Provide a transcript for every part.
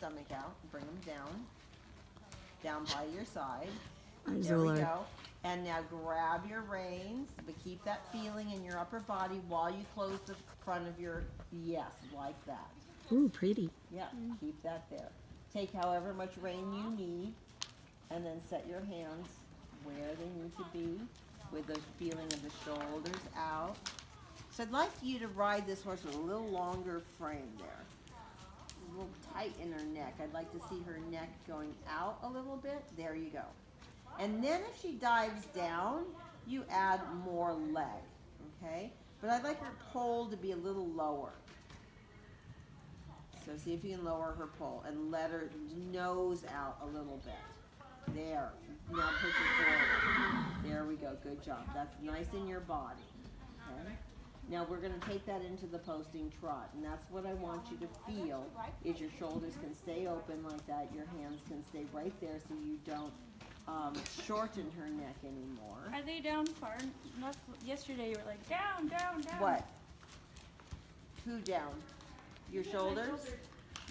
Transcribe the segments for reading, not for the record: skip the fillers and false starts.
stomach out. Bring them down by your side. Hi, There Zola. we go. And now grab your reins, but keep that feeling in your upper body while you close the front of your, yes, like that. Ooh, pretty. Yeah, keep that there. Take however much rein you need, and then set your hands where they need to be with the feeling of the shoulders out. So I'd like you to ride this horse with a little longer frame there. A little tight in her neck. I'd like to see her neck going out a little bit. There you go. And then if she dives down, you add more leg, okay? But I'd like her poll to be a little lower. So see if you can lower her poll and let her nose out a little bit. There. Now push it forward. There we go. Good job. That's nice in your body. Okay? Now we're going to take that into the posting trot, and that's what I want you to feel is your shoulders can stay open like that, your hands can stay right there so you don't shorten her neck anymore. Are they down far? Not yesterday you were like down, down, down. What? Who down? Your shoulders?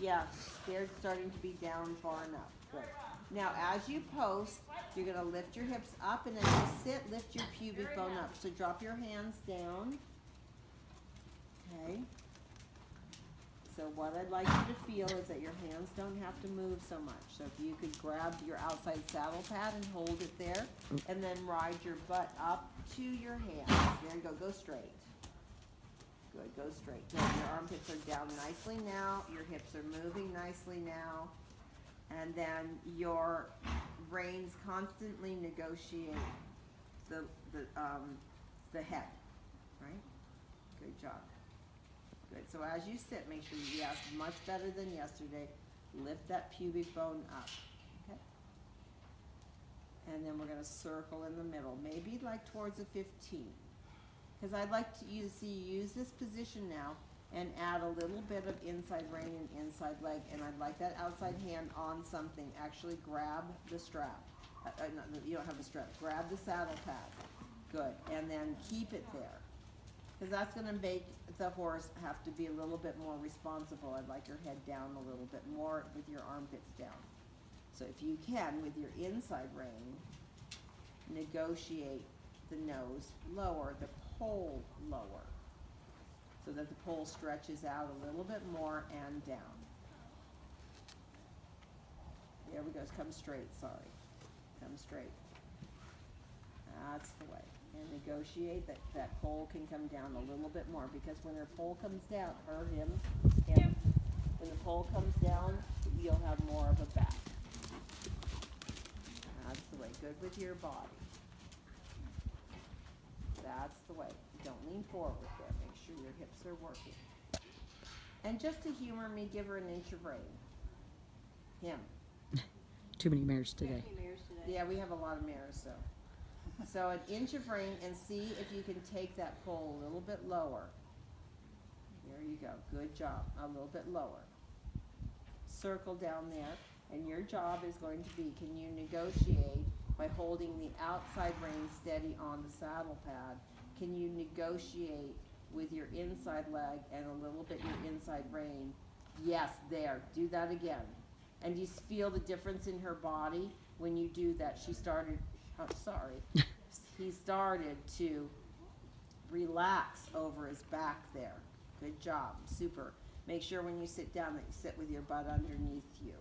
Yeah, they're starting to be down far enough. Good. Now as you post, you're going to lift your hips up, and as you sit, lift your pubic bone up. So drop your hands down. Okay. So what I'd like you to feel is that your hands don't have to move so much. So if you could grab your outside saddle pad and hold it there, and then ride your butt up to your hands. There you go. Go straight. Good. Go straight. Good. Your armpits are down nicely now. Your hips are moving nicely now. And then your reins constantly negotiate the head. Right? Good job. Good. So as you sit, make sure you, yes, much better than yesterday. Lift that pubic bone up. Okay? And then we're going to circle in the middle, maybe like towards a 15. Because I'd like you to see you use this position now and add a little bit of inside rein and inside leg. And I'd like that outside hand on something. Actually grab the strap. No, you don't have the strap. Grab the saddle pad. Good. And then keep it there. Because that's going to make the horse have to be a little bit more responsible. I'd like your head down a little bit more with your armpits down. So if you can, with your inside rein, negotiate the nose lower, the poll lower, so that the poll stretches out a little bit more and down. There we go. Come straight, sorry. Come straight. That's the way. And negotiate that pole can come down a little bit more, because when her pole comes down, him, when the pole comes down, you'll have more of a back. That's the way. Good with your body. That's the way. Don't lean forward there. Make sure your hips are working. And just to humor me, give her an inch of rein. Him. Too many mares today. Yeah, we have a lot of mares, so. So an inch of rein, and see if you can take that pole a little bit lower. There you go. Good job. A little bit lower. Circle down there, and your job is going to be, can you negotiate by holding the outside rein steady on the saddle pad? Can you negotiate with your inside leg and a little bit your inside rein? Yes, there. Do that again. And you feel the difference in her body when you do that. She started, he started to relax over his back there. Good job. Super. Make sure when you sit down that you sit with your butt underneath you.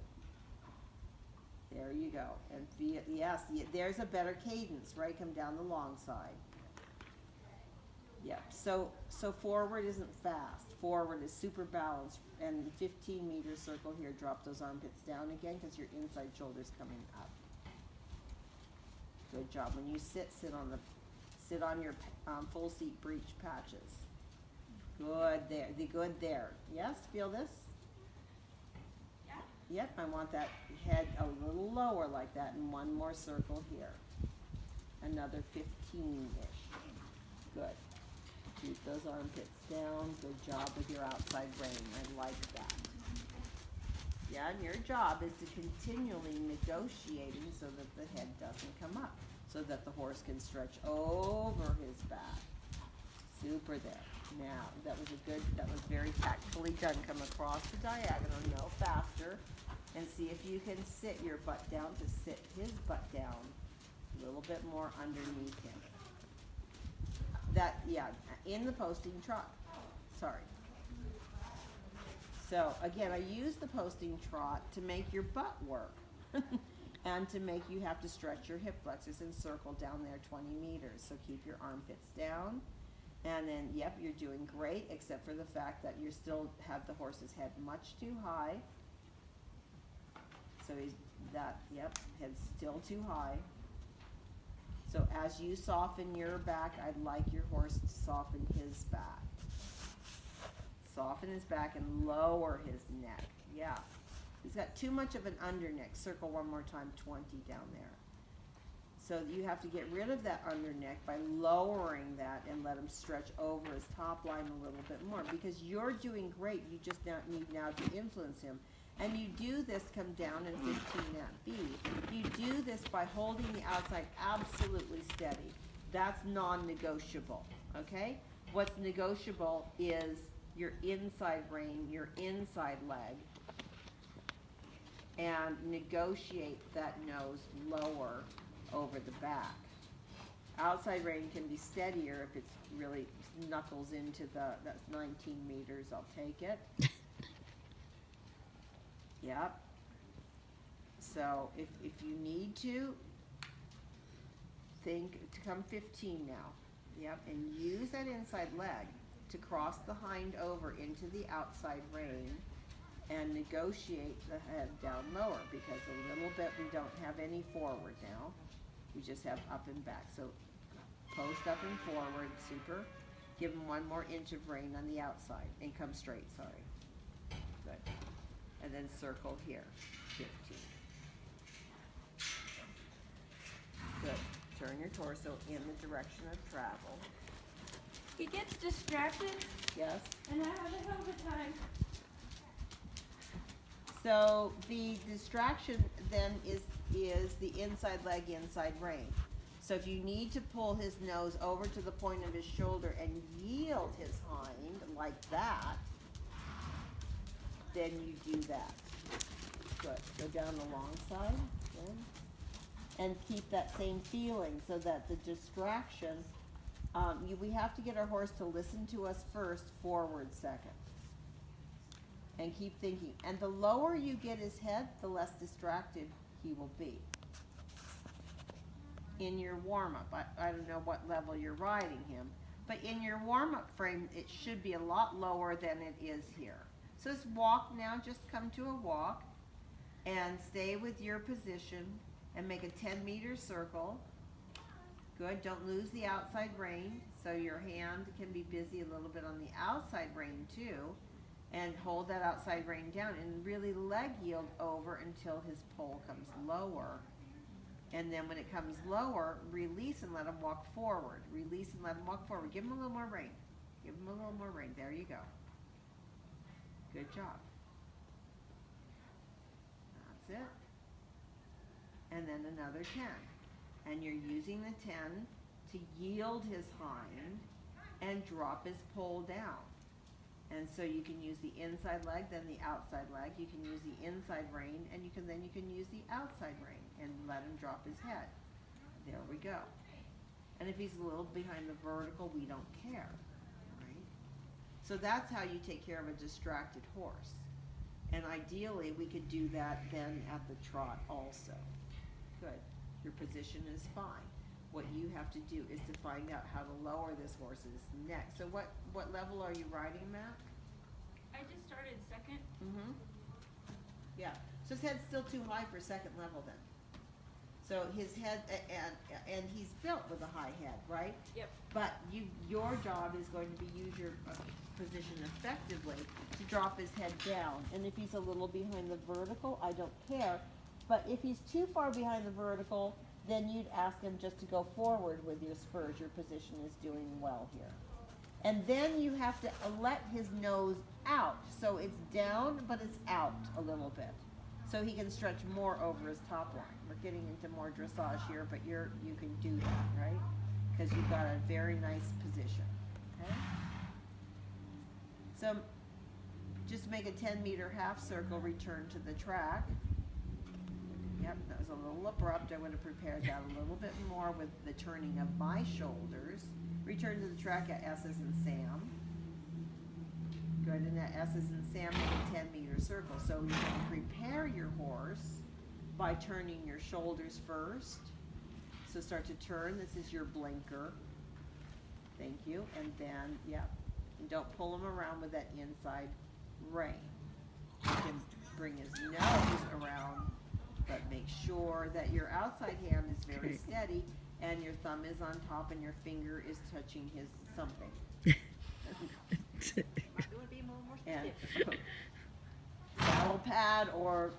There you go. And feel, yes, there's a better cadence, right? Come down the long side. Yep. So forward isn't fast. Forward is super balanced. And 15-meter circle here. Drop those armpits down again, because your inside shoulder's coming up. Good job. When you sit on your full seat breech patches. Good there. Good there. Yes. Feel this. Yep, I want that head a little lower like that, and one more circle here. Another 15-ish. Good. Keep those armpits down. Good job with your outside rein. I like that. Yeah, and your job is to continually negotiating so that the head doesn't come up, so that the horse can stretch over his back. Super there. Now, that was very tactfully done. Come across the diagonal, no faster, and see if you can sit your butt down to sit his butt down a little bit more underneath him. In the posting trot, sorry. So again, I use the posting trot to make your butt work and to make you have to stretch your hip flexors and circle down there 20 meters. So keep your armpits down. And then, yep, you're doing great, except for the fact that you still have the horse's head much too high. So head's still too high. So as you soften your back, I'd like your horse to soften his back. Soften his back and lower his neck. Yeah. He's got too much of an underneck. Circle one more time, 20 down there. So you have to get rid of that underneck by lowering that and let him stretch over his top line a little bit more, because you're doing great. You just need now to influence him. And you do this, come down in 15 at B. You do this by holding the outside absolutely steady. That's non-negotiable, okay? What's negotiable is your inside rein, your inside leg, and negotiate that nose lower over the back. Outside rein can be steadier if it's really knuckles into that's 19 meters, I'll take it. Yep. So if you need to, think to come 15 now. Yep, and use that inside leg to cross the hind over into the outside rein and negotiate the head down lower, because a little bit we don't have any forward now. We just have up and back. So post up and forward, super. Give him one more inch of rein on the outside and come straight, sorry. Good. And then circle here, 15. Good. Turn your torso in the direction of travel. He gets distracted, Yes. and I have a hell of a time. So the distraction then is the inside leg, inside rein. So if you need to pull his nose over to the point of his shoulder and yield his hind like that, then you do that. Good. Go down the long side. Good. And keep that same feeling so that the distraction, we have to get our horse to listen to us first, forward second. And keep thinking. And the lower you get his head, the less distracted he will be. In your warm-up, I don't know what level you're riding him, but in your warm-up frame, it should be a lot lower than it is here. So just walk now, just come to a walk, and stay with your position, and make a 10-meter circle. Good, don't lose the outside rein, so your hand can be busy a little bit on the outside rein too, and hold that outside rein down, and really leg yield over until his pole comes lower. And then when it comes lower, release and let him walk forward. Release and let him walk forward. Give him a little more rein. Give him a little more rein. There you go. Good job. That's it. And then another 10. And you're using the 10 to yield his hind and drop his pole down. And so you can use the inside leg, then the outside leg. You can use the inside rein, and you can use the outside rein and let him drop his head. There we go. And if he's a little behind the vertical, we don't care, right? So that's how you take care of a distracted horse. And ideally, we could do that then at the trot also. Good. Your position is fine. What you have to do is to find out how to lower this horse's neck. So what level are you riding him at? I just started second. Mm-hmm. Yeah. So his head's still too high for second level then. So his head, and he's built with a high head, right? Yep. But your job is going to be use your position effectively to drop his head down. And if he's a little behind the vertical, I don't care. But if he's too far behind the vertical, then you'd ask him just to go forward with your spurs. Your position is doing well here. And then you have to let his nose out. So it's down, but it's out a little bit. So he can stretch more over his top line. We're getting into more dressage here, but you can do that, right? Because you've got a very nice position, okay? So just make a 10-meter half circle, return to the track. Yep, that was a little abrupt. I would have prepared that a little bit more with the turning of my shoulders. Return to the track at S's and Sam. Good, and at S's and Sam make a 10-meter circle. So you're going to prepare your horse by turning your shoulders first. So start to turn. This is your blinker. Thank you. And then, yep. And don't pull him around with that inside rein. You can bring his nose around, but make sure that your outside hand is very Okay. steady and your thumb is on top and your finger is touching his something. It would be more And specific. saddle pad or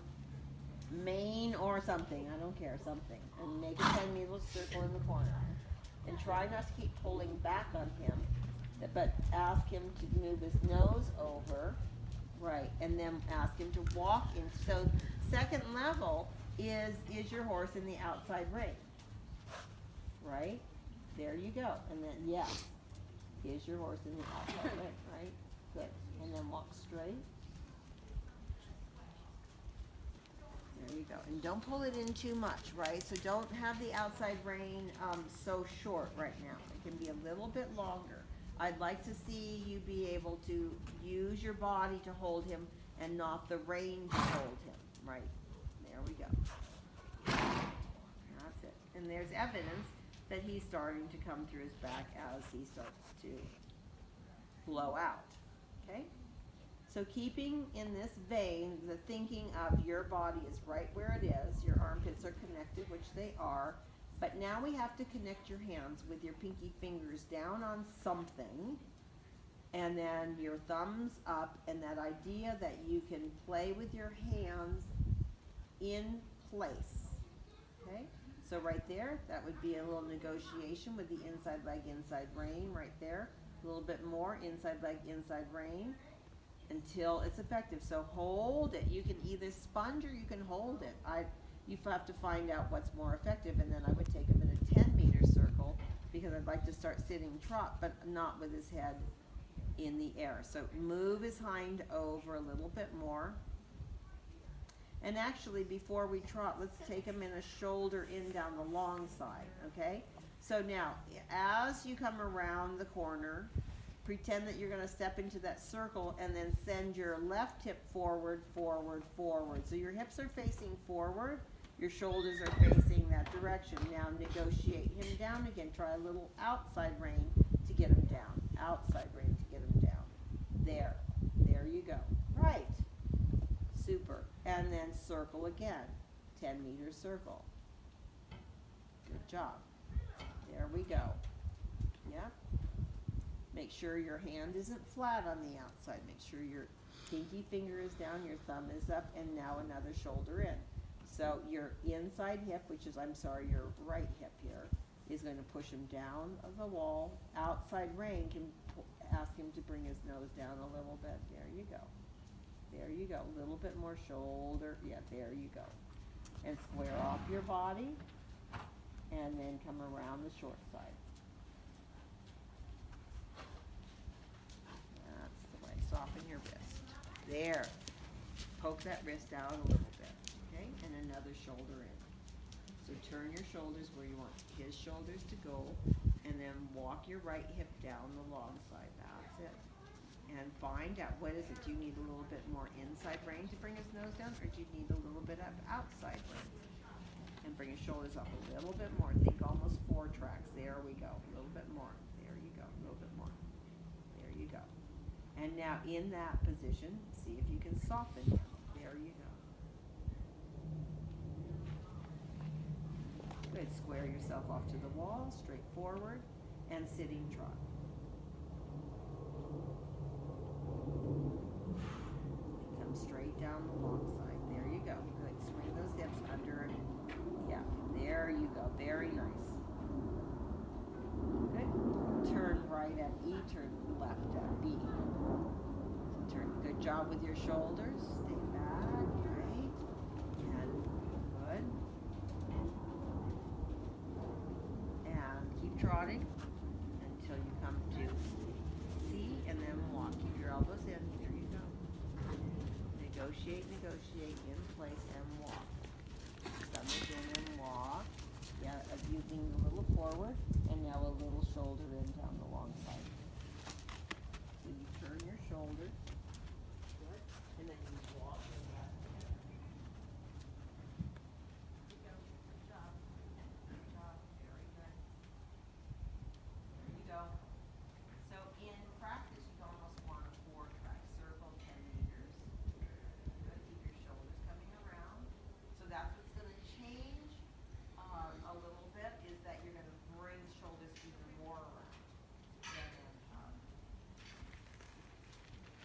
mane or something, I don't care, something. And make a 10-meter circle in the corner. And try not to keep pulling back on him, but ask him to move his nose over, right, and then ask him to walk in. So second level is your horse in the outside ring, right? There you go. And then, yes, is your horse in the outside ring, right? Good. And then walk straight. There you go. And don't pull it in too much, right? So don't have the outside rein so short right now. It can be a little bit longer. I'd like to see you be able to use your body to hold him and not the rein to hold him, right? There we go. That's it. And there's evidence that he's starting to come through his back as he starts to blow out, okay? So keeping in this vein, the thinking of your body is right where it is, your armpits are connected, which they are, but now we have to connect your hands with your pinky fingers down on something, and then your thumbs up, and that idea that you can play with your hands in place, okay? So right there, that would be a little negotiation with the inside leg, inside rein, right there. A little bit more, inside leg, inside rein, until it's effective. So hold it. You can either sponge or you can hold it. You have to find out what's more effective, and then I would take him in a 10-meter circle because I'd like to start sitting trot, but not with his head in the air. So move his hind over a little bit more. And actually, before we trot, let's take him in a shoulder in down the long side, okay? So now, as you come around the corner, pretend that you're going to step into that circle and then send your left hip forward, forward, forward. So your hips are facing forward, your shoulders are facing that direction. Now negotiate him down again. Try a little outside rein to get him down. Outside rein to get him down. There. There you go. Right. Super. And then circle again. 10-meter circle. Good job. There we go. Yep. Make sure your hand isn't flat on the outside. Make sure your pinky finger is down, your thumb is up, and now another shoulder in. So your inside hip, which is, your right hip here, is going to push him down of the wall. Outside rein can ask him to bring his nose down a little bit. There you go. There you go. A little bit more shoulder. Yeah, there you go. And square off your body, and then come around the short side. That's the way. Soften your wrist. There. Poke that wrist out a little bit. Okay? And another shoulder in. So turn your shoulders where you want his shoulders to go, and then walk your right hip down the long side. That's it. And find out, what is it? Do you need a little bit more inside rein to bring his nose down, or do you need a little bit of outside rein? And bring his shoulders up a little bit more. Think almost 4 tracks. There we go. A little bit more. There you go. A little bit more. There you go. And now in that position, see if you can soften him. There you go. Good. Square yourself off to the wall, straight forward, and sitting trot. Come straight down the long side. There you go. Good. Swing those hips under and yeah. There you go. Very nice. Good. Turn right at E, turn left at B. Turn. Good job with your shoulders. Stay back, right? And good. And keep trotting until you come to C, and then walk. Keep your elbows in. forward, and now a little shoulder in down the long side. So you turn your shoulders, good, and then you walk your back. There you go, good job. Good job, very good. There you go. So in practice, you almost want a 4-track circle, 10 meters. Good, keep your shoulders coming around. So that's what's gonna change, a little bit, is that you're gonna bring the shoulders even more around. And then,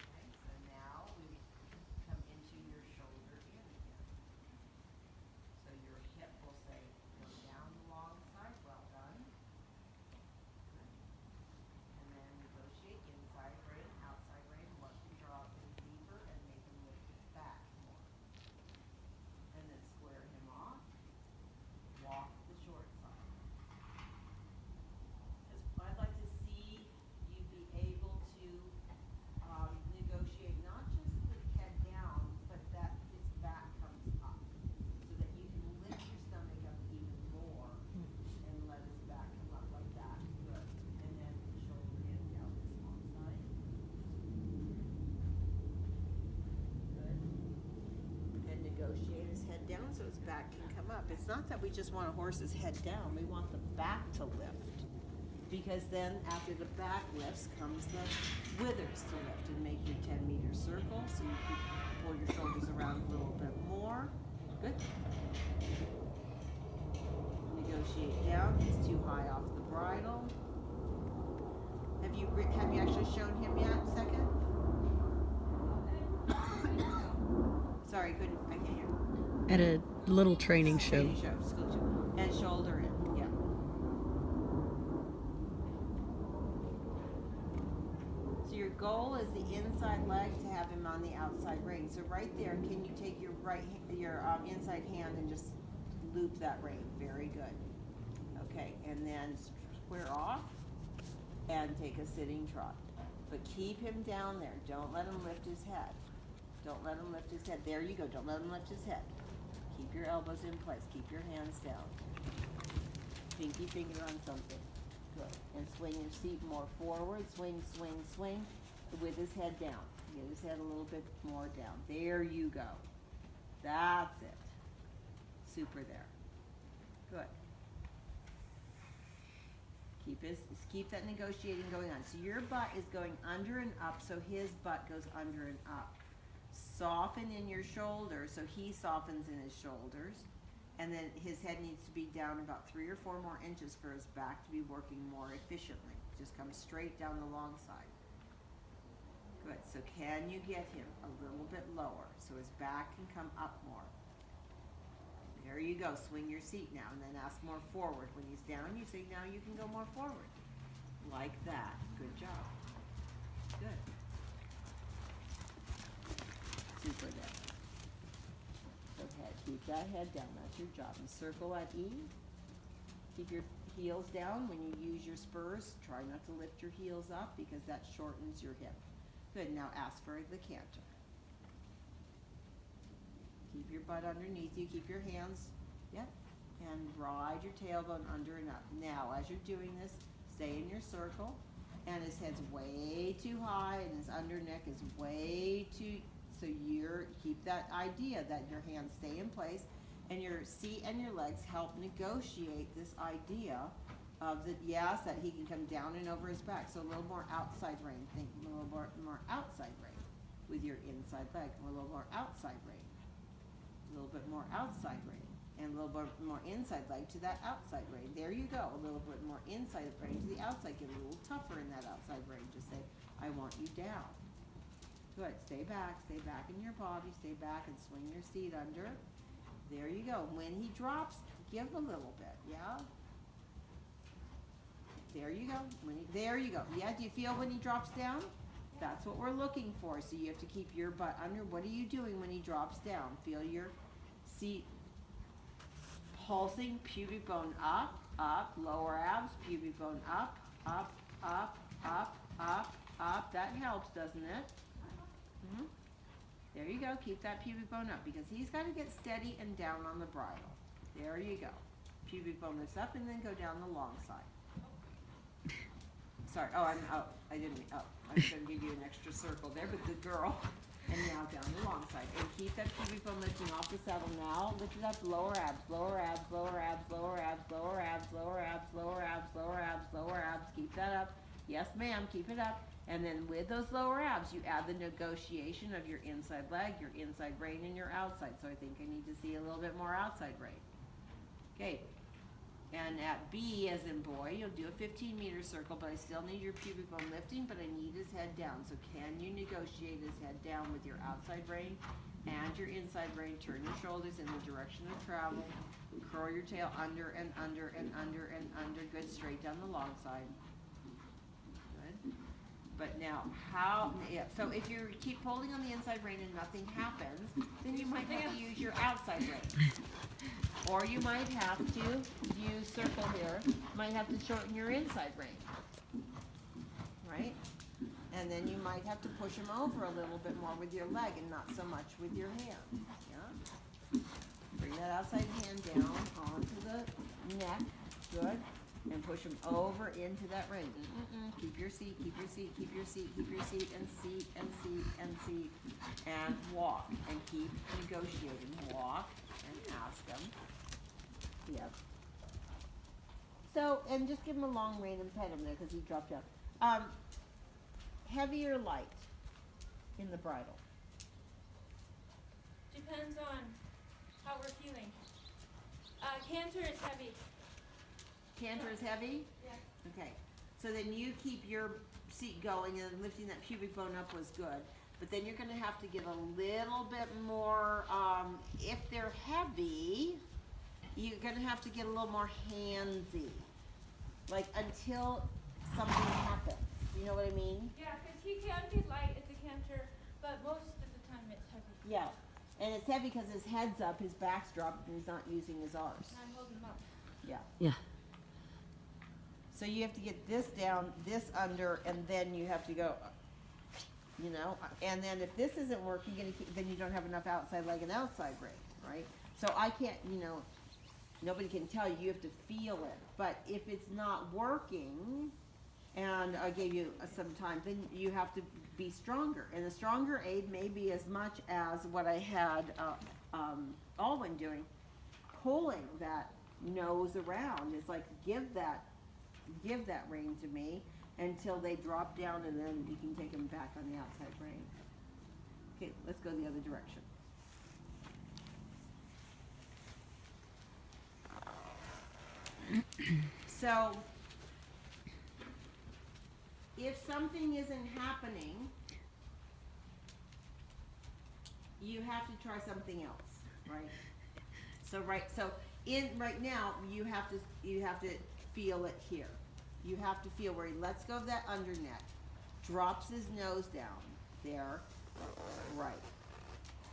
okay, so now we come into your shoulder in again. So your hip will say, go down the long side, well done. Good. And then negotiate inside rein, outside rein, let them draw in deeper and make him lift his back more. And then square him off, walk the short side. I'd like to see you be able to, negotiate not just the head down, but that his back comes up. So that you can lift your stomach up even more and let his back come up like that. Good. And then shoulder in down this long side. Good. And negotiate his head down so his back can come up. It's not that we just want a horse's head down, we want the back to lift. Because then after the back lifts comes the withers to lift and make your 10-meter circle. So you can pull your shoulders around a little bit more. Good. Negotiate down, he's too high off the bridle. Have you actually shown him yet, second? Sorry, I can't hear. At a little training show. Training show, school show. And shoulder in, yeah. So your goal is the inside leg to have him on the outside rein. So right there, can you take your inside hand and just loop that rein? Very good. Okay, and then square off and take a sitting trot. But keep him down there. Don't let him lift his head. Don't let him lift his head. There you go. Don't let him lift his head. Keep your elbows in place. Keep your hands down. Pinky finger on something. Good. And swing your seat more forward. Swing, swing, swing. With his head down. Get his head a little bit more down. There you go. That's it. Super there. Good. Keep that negotiating going on. So your butt is going under and up, so his butt goes under and up. Soften in your shoulders, so he softens in his shoulders. And then his head needs to be down about 3 or 4 more inches for his back to be working more efficiently. Just come straight down the long side. Good, so can you get him a little bit lower so his back can come up more? There you go, swing your seat now and then ask more forward. When he's down, you say now you can go more forward. Like that, good job. Good. Super there. Okay, keep that head down, that's your job. And circle at E. Keep your heels down. When you use your spurs, try not to lift your heels up because that shortens your hip. Good, now ask for the canter. Keep your butt underneath you, keep your hands, yep, and ride your tailbone under and up. Now, as you're doing this, stay in your circle, and his head's way too high, and his under neck is way too, so keep that idea that your hands stay in place, and your seat and your legs help negotiate this idea of yes, that he can come down and over his back. So a little more outside rein, think a little more outside rein with your inside leg, a little more outside rein. A little bit more outside rein and a little bit more inside leg to that outside rein. There you go. A little bit more inside rein to the outside. Get a little tougher in that outside rein. Just say, I want you down. Good. Stay back in your body. Stay back and swing your seat under. There you go. When he drops, give a little bit. Yeah. There you go. There you go. Yeah. Do you feel when he drops down? That's what we're looking for. So you have to keep your butt under. What are you doing when he drops down? Feel your seat pulsing, pubic bone up, up, lower abs, pubic bone up, up, up, up, up, up. That helps, doesn't it? Mm-hmm. There you go. Keep that pubic bone up because he's got to get steady and down on the bridle. There you go. pubic bone lifts up, and then go down the long side. Sorry, I didn't mean, I was gonna give you an extra circle there, but good girl. And now down the long side, and keep that pubic bone lifting off the saddle. Now lift it up, lower abs, lower abs, lower abs, lower abs, lower abs, lower abs, lower abs, lower abs, lower abs. Keep that up. Yes, ma'am, keep it up. And then with those lower abs, you add the negotiation of your inside leg, your inside rein, and your outside. So I think I need to see a little bit more outside rein. Okay. And at B, as in boy, you'll do a 15-meter circle, but I still need your pubic bone lifting, but I need his head down. So can you negotiate his head down with your outside rein and your inside rein? Turn your shoulders in the direction of travel. Curl your tail under and under and under and under. Good, straight down the long side. Good. But now, so if you keep pulling on the inside rein and nothing happens, then you might have to use your outside rein. Or you might have to use circle here, might have to shorten your inside rein, right? And then you might have to push him over a little bit more with your leg and not so much with your hand, yeah? Bring that outside hand down onto the neck, good, and push him over into that rein. Keep your seat, keep your seat, keep your seat, keep your seat, and seat, and seat, and seat, and walk, and keep negotiating. Walk, and ask him. Yep. So, and just give him a long rein and pet him there because he dropped down. Heavy or light in the bridle? Depends on how we're feeling. Canter is heavy. Canter is heavy? Yeah. Okay. So then you keep your seat going, and lifting that pubic bone up was good. But then you're going to have to get a little bit more, if they're heavy, you're going to have to get a little more handsy. Like until something happens. You know what I mean? Yeah, because he can be light at the canter, but most of the time it's heavy. Yeah. And it's heavy because his head's up, his back's dropped, and he's not using his arms. And I'm holding him up. Yeah. Yeah. So you have to get this down, this under, and then you have to go, you know, and then if this isn't working, then you don't have enough outside leg and outside rein, right? So I can't, you know, nobody can tell you, you have to feel it. But if it's not working, and I gave you some time, then you have to be stronger. And a stronger aid may be as much as what I had Alwyn doing, pulling that nose around. It's like, give that rein to me until they drop down, and then you can take them back on the outside rein. Okay, let's go the other direction. So, if something isn't happening, you have to try something else, right? So right now you have to feel it here. You have to feel where he lets go of that under neck, drops his nose down there, right.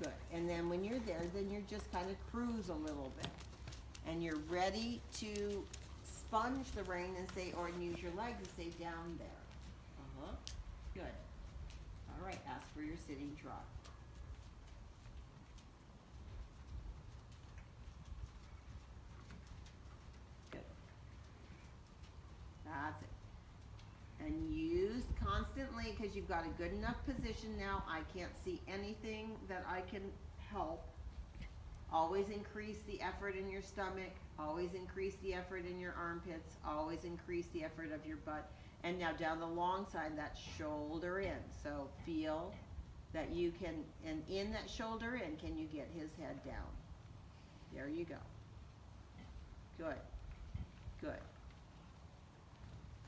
Good. And then when you're there, then you're just kind of cruise a little bit. And you're ready to sponge the rein and say, or use your leg to stay down there. Good. All right, ask for your sitting trot. Good. That's it. And use constantly, because you've got a good enough position now. I can't see anything that I can help. Always increase the effort in your stomach. Always increase the effort in your armpits. Always increase the effort of your butt. And now down the long side, that shoulder in. So feel that you can, and in that shoulder in, can you get his head down? There you go. Good. Good.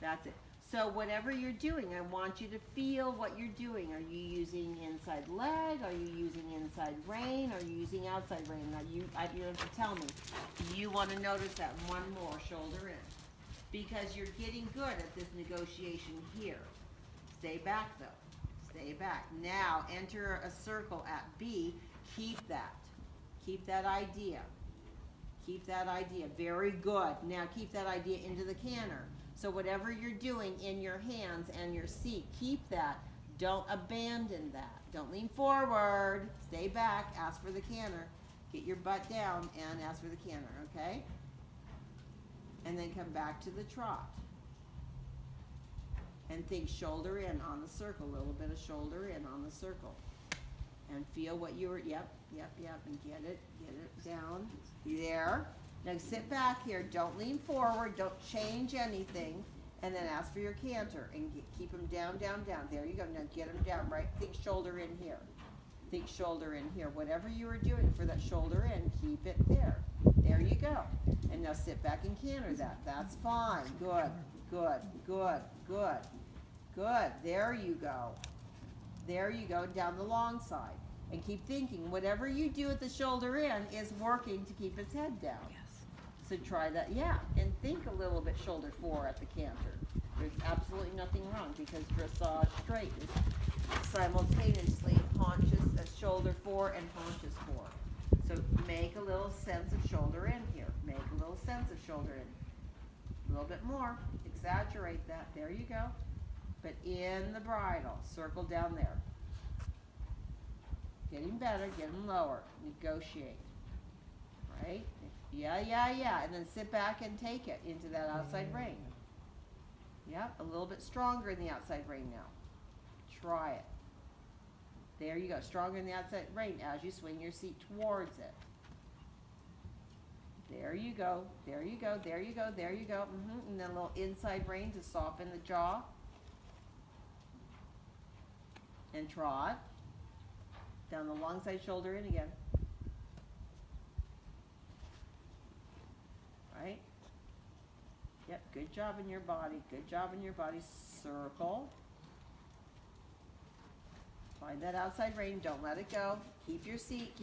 That's it. So whatever you're doing, I want you to feel what you're doing. Are you using inside leg? Are you using inside rein? Are you using outside rein? Now you have to tell me. You want to notice that one more, shoulder in. Because you're getting good at this negotiation here. Stay back though. Stay back. Now enter a circle at B. Keep that. Keep that idea. Keep that idea. Very good. Now keep that idea into the canter. So whatever you're doing in your hands and your seat, keep that. Don't abandon that. Don't lean forward. Stay back. Ask for the canter. Get your butt down and ask for the canter, okay? and then come back to the trot. And think shoulder in on the circle, a little bit of shoulder in on the circle. And feel what you were, yep, and get it down, there. Now sit back here, don't lean forward, don't change anything, and then ask for your canter, and keep them down, there you go, now get them down, right, think shoulder in here. Think shoulder in here, whatever you were doing for that shoulder in, keep it there. There you go. And now sit back and canter that, that's fine, good. There you go. There you go, down the long side. And keep thinking, whatever you do at the shoulder in is working to keep its head down. Yes. So try that, yeah, and think a little bit shoulder fore at the canter. There's absolutely nothing wrong because dressage straight is simultaneously haunches, shoulder fore and haunches fore. So make a little sense of shoulder in here. Make a little sense of shoulder in. A little bit more, exaggerate that, there you go. But in the bridle, circle down there. Getting better, getting lower, negotiate, right? Yeah, and then sit back and take it into that outside rein. Yep, a little bit stronger in the outside rein now. Try it. There you go, stronger in the outside rein as you swing your seat towards it. There you go. And then a little inside rein to soften the jaw. And trot. Down the long side shoulder in again. Right? Yep, good job in your body. Circle. Find that outside rein, don't let it go. Keep your seat,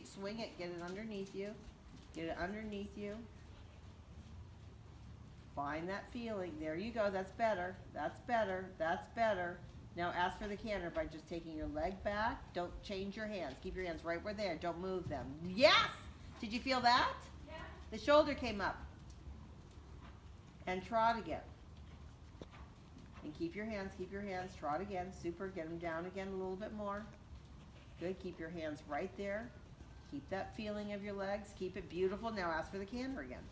swing it, get it underneath you. Find that feeling, there you go, that's better. Now ask for the canter by just taking your leg back. Don't change your hands. Keep your hands right where they are. Don't move them. Yes! Did you feel that? Yeah. The shoulder came up. And trot again. And keep your hands. Trot again. Super. Get them down again a little bit more. Good. Keep your hands right there. Keep that feeling of your legs. Keep it beautiful. Now ask for the canter again.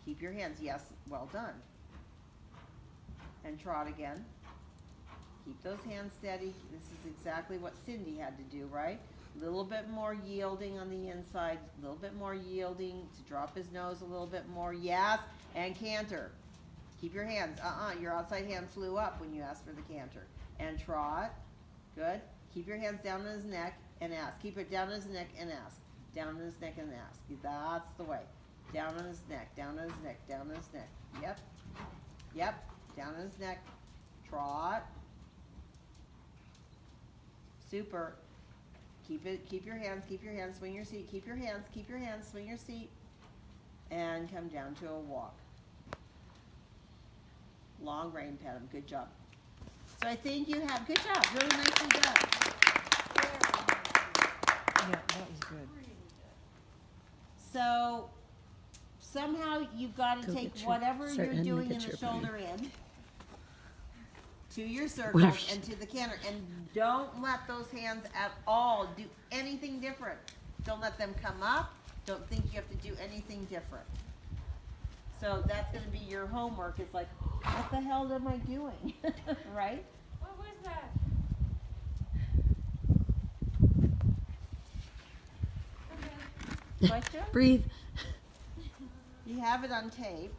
Keep your hands. Yes. Well done. And trot again. Keep those hands steady. This is exactly what Cindy had to do, right? A little bit more yielding on the inside, a little bit more yielding to drop his nose a little bit more. Yes, and canter. Keep your hands. Your outside hand flew up when you asked for the canter. And trot. Good. Keep your hands down on his neck and ask. Keep it down on his neck and ask. Down on his neck and ask. That's the way. Down on his neck, down on his neck, down on his neck. Yep. Down on his neck. Trot. Super. Keep your hands, swing your seat, keep your hands, swing your seat, and come down to a walk. Long rein pet him, good job. So I think you have, good job, really nicely done. Yeah, that was good. So somehow you've got to Go take get your- whatever start you're and doing get in the your shoulder in to your circle Whatever. and to the canter, and don't let those hands at all do anything different. Don't let them come up. Don't think you have to do anything different. So that's going to be your homework. It's like, what the hell am I doing? Right? What was that? Okay. Question? Breathe. You have it on tape.